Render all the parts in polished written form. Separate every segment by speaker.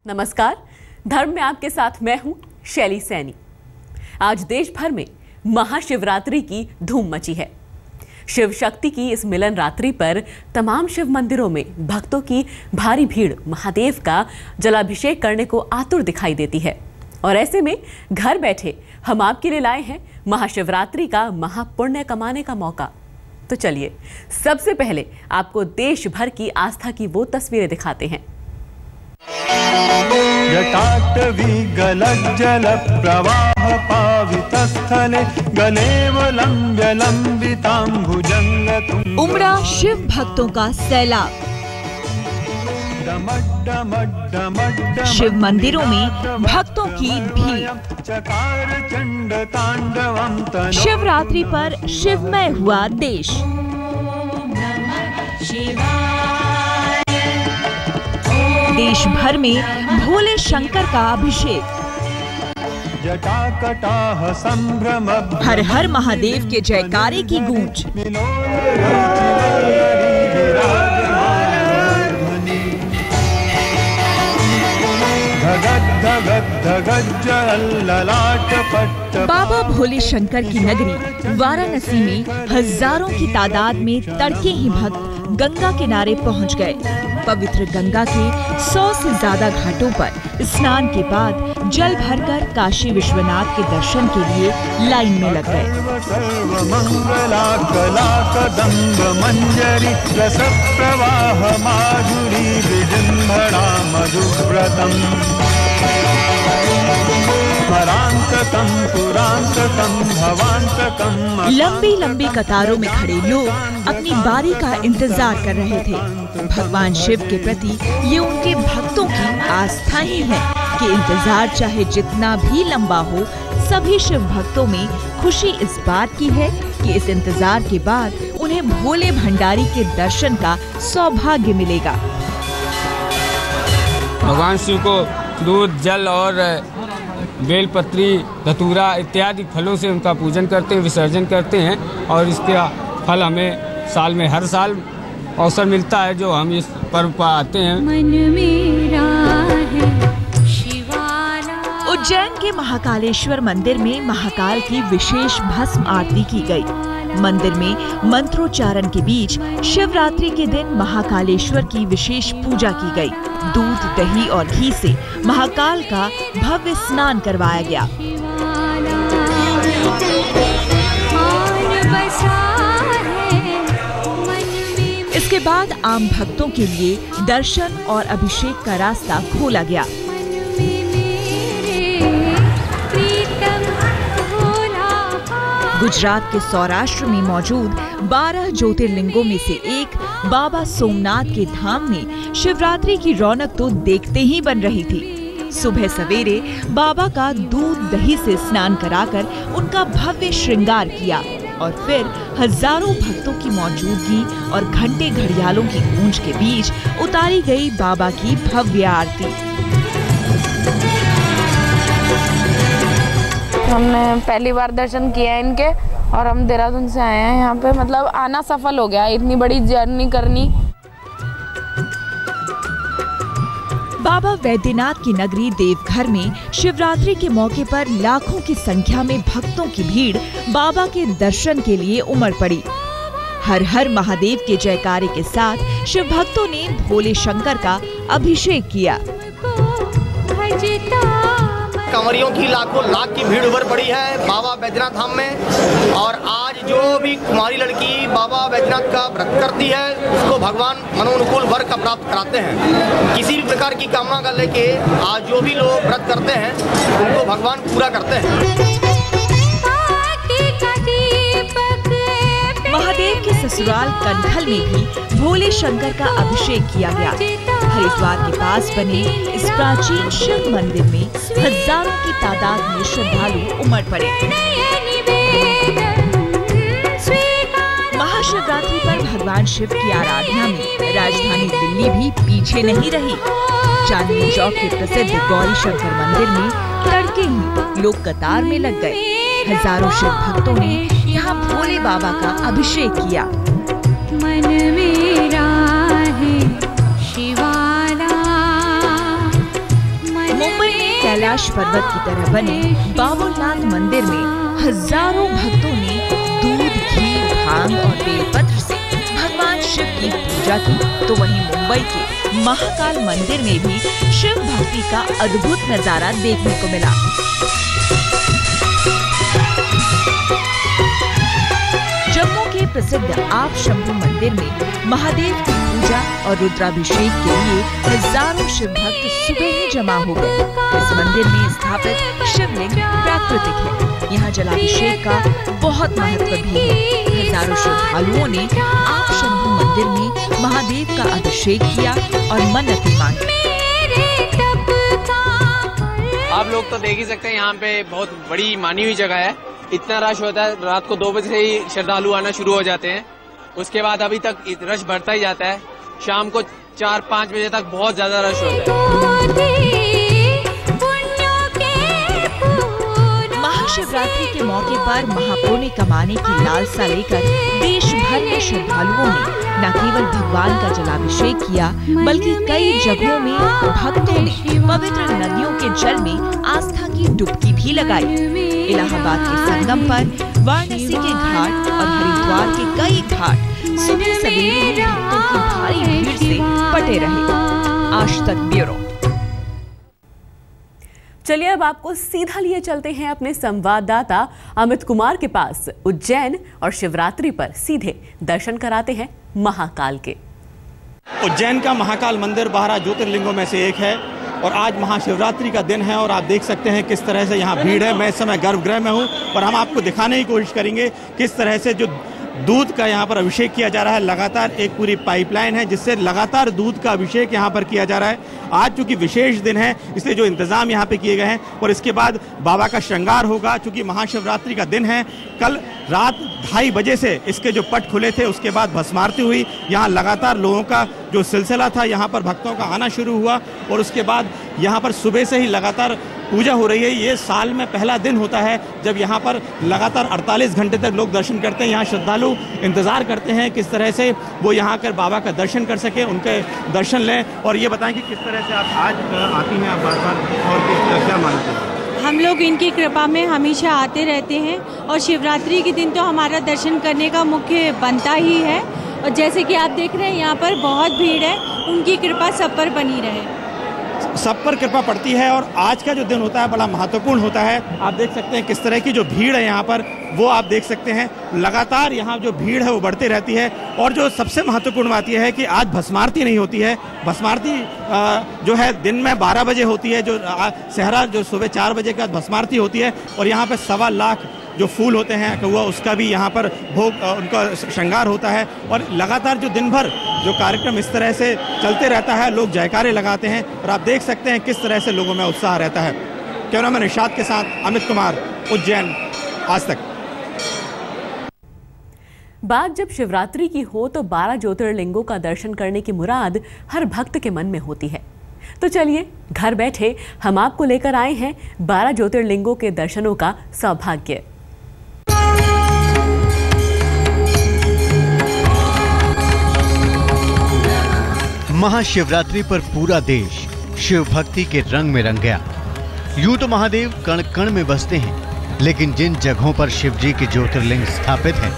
Speaker 1: नमस्कार, धर्म में आपके साथ मैं हूं शैली सैनी। आज देश भर में महाशिवरात्रि की धूम मची है। शिव शक्ति की इस मिलन रात्रि पर तमाम शिव मंदिरों में भक्तों की भारी भीड़ महादेव का जलाभिषेक करने को आतुर दिखाई देती है। और ऐसे में घर बैठे हम आपके लिए लाए हैं महाशिवरात्रि का महापुण्य कमाने का मौका। तो चलिए सबसे पहले आपको देश भर की आस्था की वो तस्वीरें दिखाते हैं।
Speaker 2: जटाटवी गलज्जल प्रवाह पावितस्थले गलेवलंब्य लंबितांबुजंग
Speaker 3: उमड़ा शिव भक्तों का सैलाब। शिव मंदिरों में भक्तों की भीड़। शिवरात्रि पर शिवमय हुआ देश। देश भर में भोले शंकर का अभिषेक। हर हर महादेव के जयकारे की गूंज। बाबा भोले शंकर की नगरी वाराणसी में हजारों की तादाद में तड़के ही भक्त गंगा किनारे पहुंच गए। पवित्र गंगा के 100 से ज्यादा घाटों पर स्नान के बाद जल भरकर काशी विश्वनाथ के दर्शन के लिए लाइन में लग गए। लंबी लंबी कतारों में खड़े लोग अपनी बारी का इंतजार कर रहे थे। भगवान शिव के प्रति ये उनके भक्तों की आस्था ही है कि इंतजार चाहे जितना भी लंबा हो, सभी शिव भक्तों में खुशी इस बात की है कि इस इंतजार के बाद उन्हें भोले भंडारी के दर्शन का सौभाग्य मिलेगा।
Speaker 4: भगवान शिव को दूध, जल और बेलपत्री, धतूरा इत्यादि फलों से उनका पूजन करते हैं, विसर्जन करते हैं और इसका फल हमें साल में हर साल अवसर मिलता है जो हम इस पर्व पर आते हैं।
Speaker 3: उज्जैन के महाकालेश्वर मंदिर में महाकाल की विशेष भस्म आरती की गई। मंदिर में मंत्रोच्चारण के बीच शिवरात्रि के दिन महाकालेश्वर की विशेष पूजा की गई। दूध, दही और घी से महाकाल का भव्य स्नान करवाया गया। इसके बाद आम भक्तों के लिए दर्शन और अभिषेक का रास्ता खोला गया। गुजरात के सौराष्ट्र में मौजूद 12 ज्योतिर्लिंगों में से एक बाबा सोमनाथ के धाम में शिवरात्रि की रौनक तो देखते ही बन रही थी। सुबह सवेरे बाबा का दूध दही से स्नान कराकर उनका भव्य श्रृंगार किया और फिर हजारों भक्तों की मौजूदगी और घंटे घड़ियालों की गूंज के बीच उतारी गई बाबा की भव्य आरती।
Speaker 5: हमने पहली बार दर्शन किया है इनके और हम देहरादून से आए हैं यहाँ पे। मतलब आना सफल हो गया, इतनी बड़ी जर्नी करनी।
Speaker 3: बाबा वैद्यनाथ की नगरी देवघर में शिवरात्रि के मौके पर लाखों की संख्या में भक्तों की भीड़ बाबा के दर्शन के लिए उमड़ पड़ी। हर हर महादेव के जयकारे के साथ शिव भक्तों ने भोले शंकर का अभिषेक किया।
Speaker 6: कंवरियों की लाखों लाख की भीड़ उमड़ पड़ी है बाबा वैद्यनाथ धाम में। और आज जो भी कुमारी लड़की बाबा वैद्यनाथ का व्रत करती है उसको भगवान मनोनुकूल वर का प्राप्त कराते हैं। किसी भी प्रकार की कामना का लेके आज जो भी लोग व्रत करते हैं उनको भगवान पूरा करते हैं।
Speaker 3: महादेव के ससुराल कनखल में भी भोले शंकर का अभिषेक किया गया। हरिद्वार के पास बने इस प्राचीन शिव मंदिर में हजारों की तादाद में श्रद्धालु उमड़ पड़े। महाशिवरात्रि पर भगवान शिव की आराधना में राजधानी दिल्ली भी पीछे नहीं रही। चांदनी चौक के प्रसिद्ध गौरी शंकर मंदिर में तड़के ही लोग कतार में लग गए। हजारों शिव भक्तों ने यहाँ भोले बाबा का अभिषेक किया। मन मेरा है शिवाला कैलाश पर्वत की तरह बने बाबुलनाथ मंदिर में हजारों भक्तों ने दूध, घी, भांग और बेलपत्र से भगवान शिव की पूजा की। तो वहीं मुंबई के महाकाल मंदिर में भी शिव भक्ति का अद्भुत नजारा देखने को मिला। जम्मू के प्रसिद्ध आप शंभू मंदिर में महादेव की पूजा और रुद्राभिषेक के लिए हजारों शिव भक्त सुबह ही जमा हो गए। इस मंदिर में स्थापित शिवलिंग प्राकृतिक है। यहाँ जलाभिषेक का बहुत महत्व भी है। हजारों श्रद्धालुओं ने आप शंभू मंदिर में महादेव का अभिषेक किया और मन्नतें मांगी।
Speaker 7: आप लोग तो देख ही सकते हैं, यहाँ पे बहुत बड़ी मानी हुई जगह है। इतना रश होता है, रात को 2 बजे से ही श्रद्धालु आना शुरू हो जाते हैं। उसके बाद अभी तक रश बढ़ता ही जाता है। शाम को 4-5 बजे तक बहुत ज्यादा रश होता है।
Speaker 3: महाशिवरात्रि के मौके पर महापुण्य कमाने की लालसा लेकर देश भर में श्रद्धालुओं ने न केवल भगवान का जलाभिषेक किया, बल्कि कई जगहों में भक्तों ने पवित्र नदियों के जल में आस्था की डुबकी भी लगाई। इलाहाबाद के संगम पर, वाराणसी के घाट और हरिद्वार के कई घाट सुबह सवेरे भक्तों की भारी भीड़ से पटे रहे। आज तक ब्यूरो।
Speaker 1: चलिए अब आपको सीधा लिए चलते हैं अपने संवाददाता अमित कुमार के पास। उज्जैन और शिवरात्रि पर सीधे दर्शन कराते हैं महाकाल के।
Speaker 8: उज्जैन का महाकाल मंदिर 12 ज्योतिर्लिंगों में से एक है और आज महाशिवरात्रि का दिन है और आप देख सकते हैं किस तरह से यहाँ भीड़ है। मैं इस समय गर्भगृह में हूँ और हम आपको दिखाने की कोशिश करेंगे किस तरह से जो दूध का यहाँ पर अभिषेक किया जा रहा है। लगातार एक पूरी पाइपलाइन है जिससे लगातार दूध का अभिषेक यहाँ पर किया जा रहा है। आज चूंकि विशेष दिन है इसलिए जो इंतजाम यहाँ पे किए गए हैं और इसके बाद बाबा का श्रृंगार होगा। चूंकि महाशिवरात्रि का दिन है, कल रात 2:30 बजे से इसके जो पट खुले थे उसके बाद भस्मारती हुई। यहाँ लगातार लोगों का जो सिलसिला था यहाँ पर भक्तों का आना शुरू हुआ और उसके बाद यहाँ पर सुबह से ही लगातार पूजा हो रही है। ये साल में पहला दिन होता है जब यहाँ पर लगातार 48 घंटे तक लोग दर्शन करते हैं। यहाँ श्रद्धालु इंतज़ार करते हैं किस तरह से वो यहाँ आकर बाबा का दर्शन कर सकें, उनके दर्शन लें। और ये बताएं कि किस तरह से आप आज आती हैं आप बार-बार और क्या मानते हैं?
Speaker 9: हम लोग इनकी कृपा में हमेशा आते रहते हैं और शिवरात्रि के दिन तो हमारा दर्शन करने का मुख्य बनता ही है। और जैसे कि आप देख रहे हैं यहाँ पर बहुत भीड़ है, उनकी कृपा सब पर बनी रहे।
Speaker 8: सब पर कृपा पड़ती है और आज का जो दिन होता है बड़ा महत्वपूर्ण होता है। आप देख सकते हैं किस तरह की जो भीड़ है यहाँ पर, वो आप देख सकते हैं लगातार यहाँ जो भीड़ है वो बढ़ती रहती है। और जो सबसे महत्वपूर्ण बात यह है कि आज भस्मारती नहीं होती है। भस्मारती जो है दिन में 12 बजे होती है, जो सहरा जो सुबह 4 बजे का भस्मारती होती है। और यहाँ पर 1.25 लाख जो फूल होते हैं कौआ, उसका भी यहाँ पर भोग उनका श्रृंगार होता है। और लगातार जो दिन भर जो कार्यक्रम इस तरह से चलते रहता है, लोग जयकारे लगाते हैं और आप देख सकते हैं किस तरह से लोगों में उत्साह रहता है। कैमरामैन निशाद के साथ अमित कुमार, उज्जैन, आज तक।
Speaker 1: बात जब शिवरात्रि की हो तो 12 ज्योतिर्लिंगों का दर्शन करने की मुराद हर भक्त के मन में होती है। तो चलिए घर बैठे हम आपको लेकर आए हैं 12 ज्योतिर्लिंगों के दर्शनों का सौभाग्य।
Speaker 10: महाशिवरात्रि पर पूरा देश शिव भक्ति के रंग में रंग गया। यूं तो महादेव कण कण में बसते हैं, लेकिन जिन जगहों पर शिव जी के ज्योतिर्लिंग स्थापित हैं,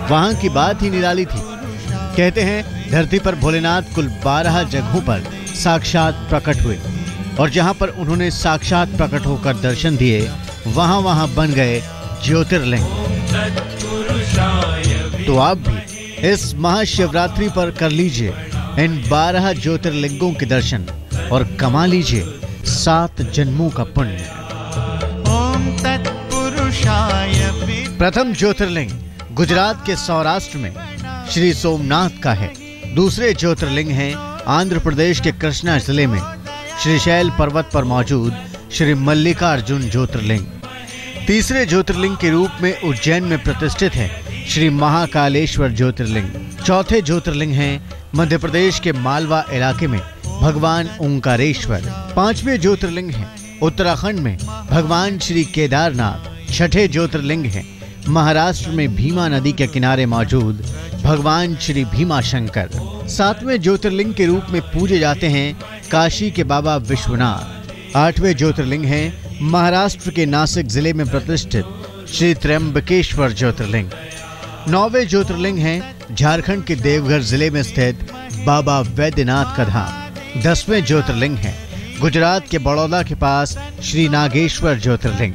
Speaker 10: वहां की बात ही निराली थी। कहते हैं धरती पर भोलेनाथ कुल 12 जगहों पर साक्षात प्रकट हुए और जहां पर उन्होंने साक्षात प्रकट होकर दर्शन दिए, वहां वहां बन गए ज्योतिर्लिंग। तो आप भी इस महाशिवरात्रि पर कर लीजिए इन 12 ज्योतिर्लिंगों के दर्शन और कमा लीजिए 7 जन्मों का पुण्य।
Speaker 2: ओम तत्पुरुषाय।
Speaker 10: प्रथम ज्योतिर्लिंग गुजरात के सौराष्ट्र में श्री सोमनाथ का है। दूसरे ज्योतिर्लिंग हैं आंध्र प्रदेश के कृष्णा जिले में श्रीशैल पर्वत पर मौजूद श्री मल्लिकार्जुन ज्योतिर्लिंग। तीसरे ज्योतिर्लिंग के रूप में उज्जैन में प्रतिष्ठित है श्री महाकालेश्वर ज्योतिर्लिंग। चौथे ज्योतिर्लिंग हैं मध्य प्रदेश के मालवा इलाके में भगवान ओंकारेश्वर। पांचवें ज्योतिर्लिंग हैं उत्तराखंड में भगवान श्री केदारनाथ। छठे ज्योतिर्लिंग हैं महाराष्ट्र में भीमा नदी के किनारे मौजूद भगवान श्री भीमाशंकर। सातवें ज्योतिर्लिंग के रूप में पूजे जाते हैं काशी के बाबा विश्वनाथ। 8वें ज्योतिर्लिंग हैं महाराष्ट्र के नासिक जिले में प्रतिष्ठित श्री त्र्यंबकेश्वर ज्योतिर्लिंग। 9वें ज्योतिर्लिंग हैं झारखंड के देवघर जिले में स्थित बाबा वैद्यनाथ का धाम। 10वें ज्योतिर्लिंग हैं गुजरात के बड़ौदा के पास श्री नागेश्वर ज्योतिर्लिंग।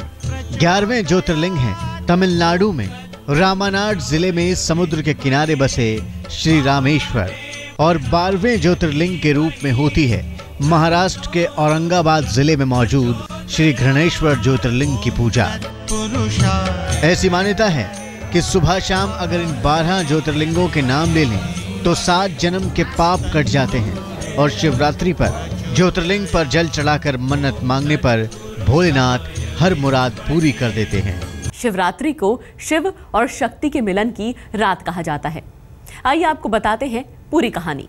Speaker 10: 11वें ज्योतिर्लिंग हैं तमिलनाडु में रामानाड जिले में समुद्र के किनारे बसे श्री रामेश्वर। और 12वें ज्योतिर्लिंग के रूप में होती है महाराष्ट्र के औरंगाबाद जिले में मौजूद श्री घृणेश्वर ज्योतिर्लिंग की पूजा। ऐसी मान्यता है कि सुबह शाम अगर इन 12 ज्योतिर्लिंगों के नाम ले लें तो 7 जन्म के पाप कट जाते हैं। और शिवरात्रि पर ज्योतिर्लिंग पर जल चढ़ाकर मन्नत मांगने पर भोलेनाथ हर मुराद पूरी कर देते हैं।
Speaker 1: शिवरात्रि को शिव और शक्ति के मिलन की रात कहा जाता है। आइए आपको बताते हैं पूरी कहानी।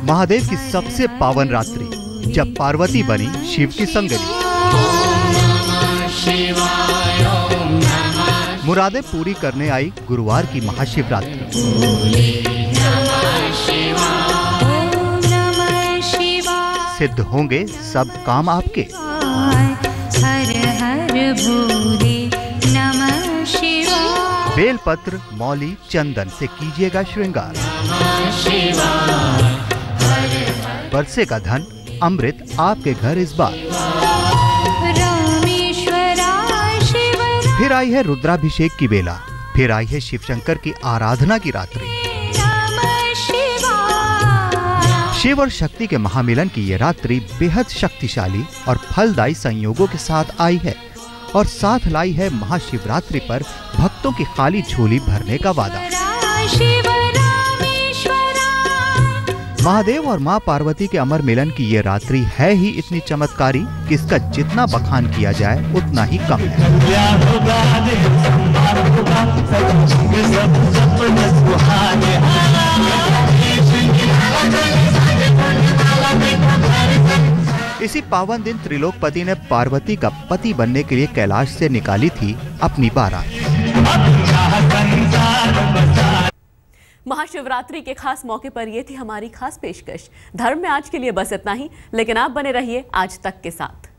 Speaker 11: महादेव की सबसे पावन रात्रि जब पार्वती बनी शिव की संगनी। मुरादें पूरी करने आई गुरुवार की महाशिवरात्रि। सिद्ध होंगे सब काम आपके। हर हर भोले नमः शिवाय। बेलपत्र, मौली, चंदन से कीजिएगा श्रृंगार। बरसेगा धन अमृत आपके घर इस बार। फिर आई है रुद्राभिषेक की बेला, फिर आई है शिव शंकर की आराधना की रात्रि। शिव और शक्ति के महामिलन की ये रात्रि बेहद शक्तिशाली और फलदायी संयोगों के साथ आई है और साथ लाई है महाशिवरात्रि पर भक्तों की खाली झोली भरने का वादा। महादेव और मां पार्वती के अमर मिलन की ये रात्रि है ही इतनी चमत्कारी कि इसका जितना बखान किया जाए उतना ही कम है। इसी पावन दिन त्रिलोकपति ने पार्वती का पति बनने के लिए कैलाश से निकाली थी अपनी बारात।
Speaker 1: महाशिवरात्रि के खास मौके पर यह थी हमारी खास पेशकश। धर्म में आज के लिए बस इतना ही, लेकिन आप बने रहिए आज तक के साथ।